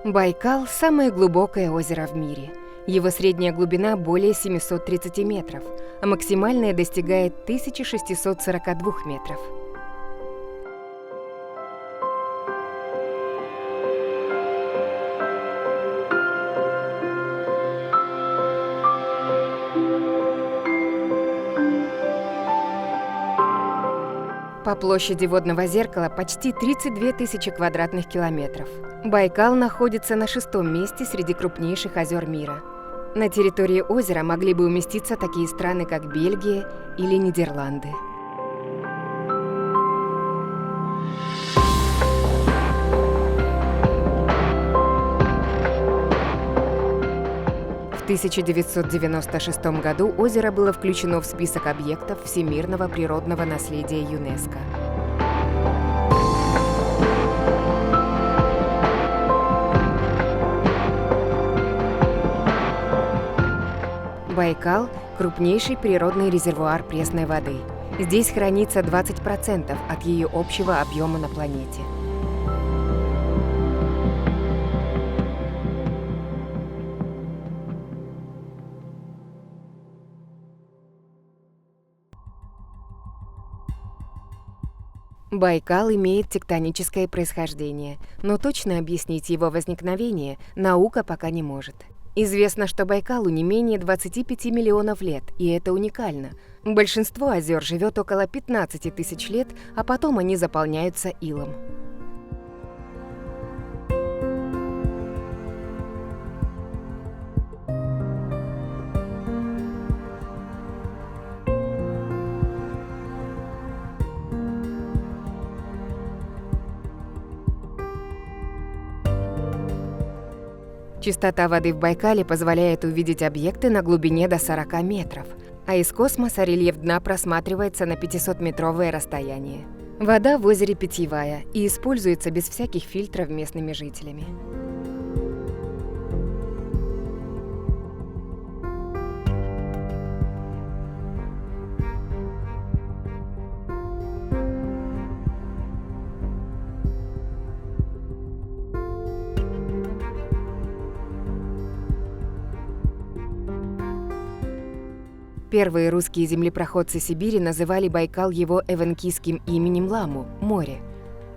Байкал – самое глубокое озеро в мире. Его средняя глубина более 730 метров, а максимальная достигает 1642 метров. По площади водного зеркала почти 32 тысячи квадратных километров. Байкал находится на 6-м месте среди крупнейших озер мира. На территории озера могли бы уместиться такие страны, как Бельгия или Нидерланды. В 1996 году озеро было включено в список объектов всемирного природного наследия ЮНЕСКО. Байкал – крупнейший природный резервуар пресной воды. Здесь хранится 20% от ее общего объема на планете. Байкал имеет тектоническое происхождение, но точно объяснить его возникновение наука пока не может. Известно, что Байкалу не менее 25 миллионов лет, и это уникально. Большинство озер живет около 15 тысяч лет, а потом они заполняются илом. Чистота воды в Байкале позволяет увидеть объекты на глубине до 40 метров, а из космоса рельеф дна просматривается на 500-метровое расстояние. Вода в озере питьевая и используется без всяких фильтров местными жителями. Первые русские землепроходцы Сибири называли Байкал его эвенкийским именем Ламу – море,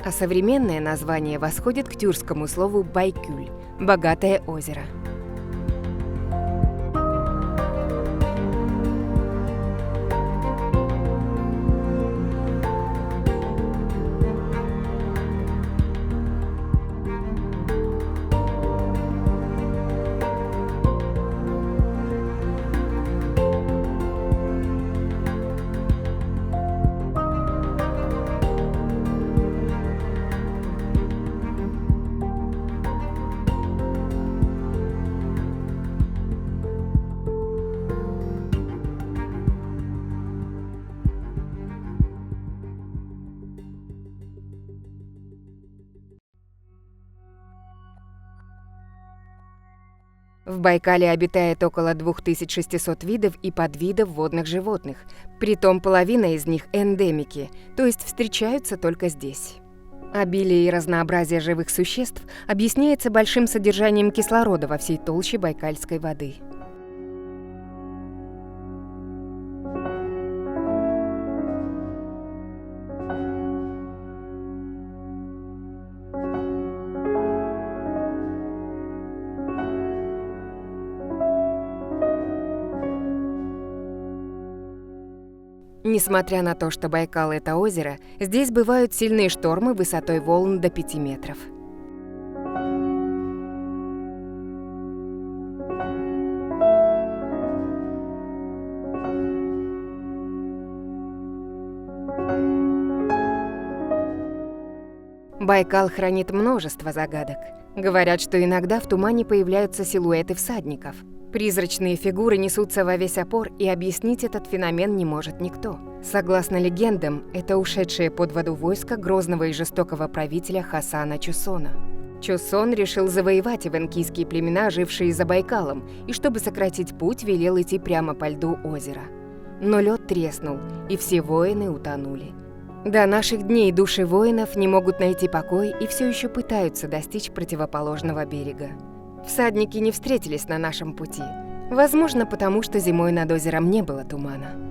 а современное название восходит к тюркскому слову «байкюль» – «богатое озеро». В Байкале обитает около 2600 видов и подвидов водных животных, притом половина из них эндемики, то есть встречаются только здесь. Обилие и разнообразие живых существ объясняется большим содержанием кислорода во всей толще байкальской воды. Несмотря на то, что Байкал – это озеро, здесь бывают сильные штормы высотой волн до 5 метров. Байкал хранит множество загадок. Говорят, что иногда в тумане появляются силуэты всадников. Призрачные фигуры несутся во весь опор, и объяснить этот феномен не может никто. Согласно легендам, это ушедшее под воду войско грозного и жестокого правителя Хасана Чосона. Чосон решил завоевать эвенкийские племена, жившие за Байкалом, и чтобы сократить путь, велел идти прямо по льду озера. Но лед треснул, и все воины утонули. До наших дней души воинов не могут найти покой и все еще пытаются достичь противоположного берега. Всадники не встретились на нашем пути. Возможно, потому что зимой над озером не было тумана.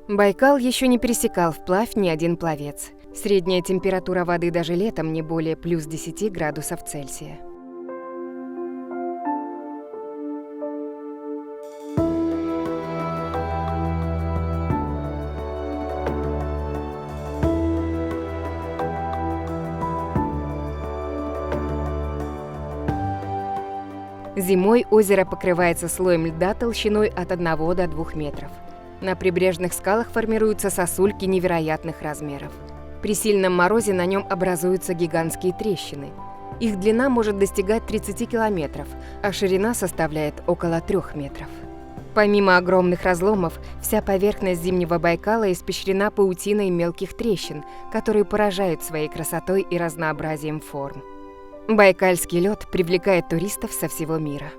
Байкал еще не пересекал вплавь ни один пловец. Средняя температура воды даже летом не более плюс 10 градусов Цельсия. Зимой озеро покрывается слоем льда толщиной от 1 до 2 метров. На прибрежных скалах формируются сосульки невероятных размеров. При сильном морозе на нем образуются гигантские трещины. Их длина может достигать 30 километров, а ширина составляет около 3 метров. Помимо огромных разломов, вся поверхность Зимнего Байкала испещрена паутиной мелких трещин, которые поражают своей красотой и разнообразием форм. Байкальский лед привлекает туристов со всего мира.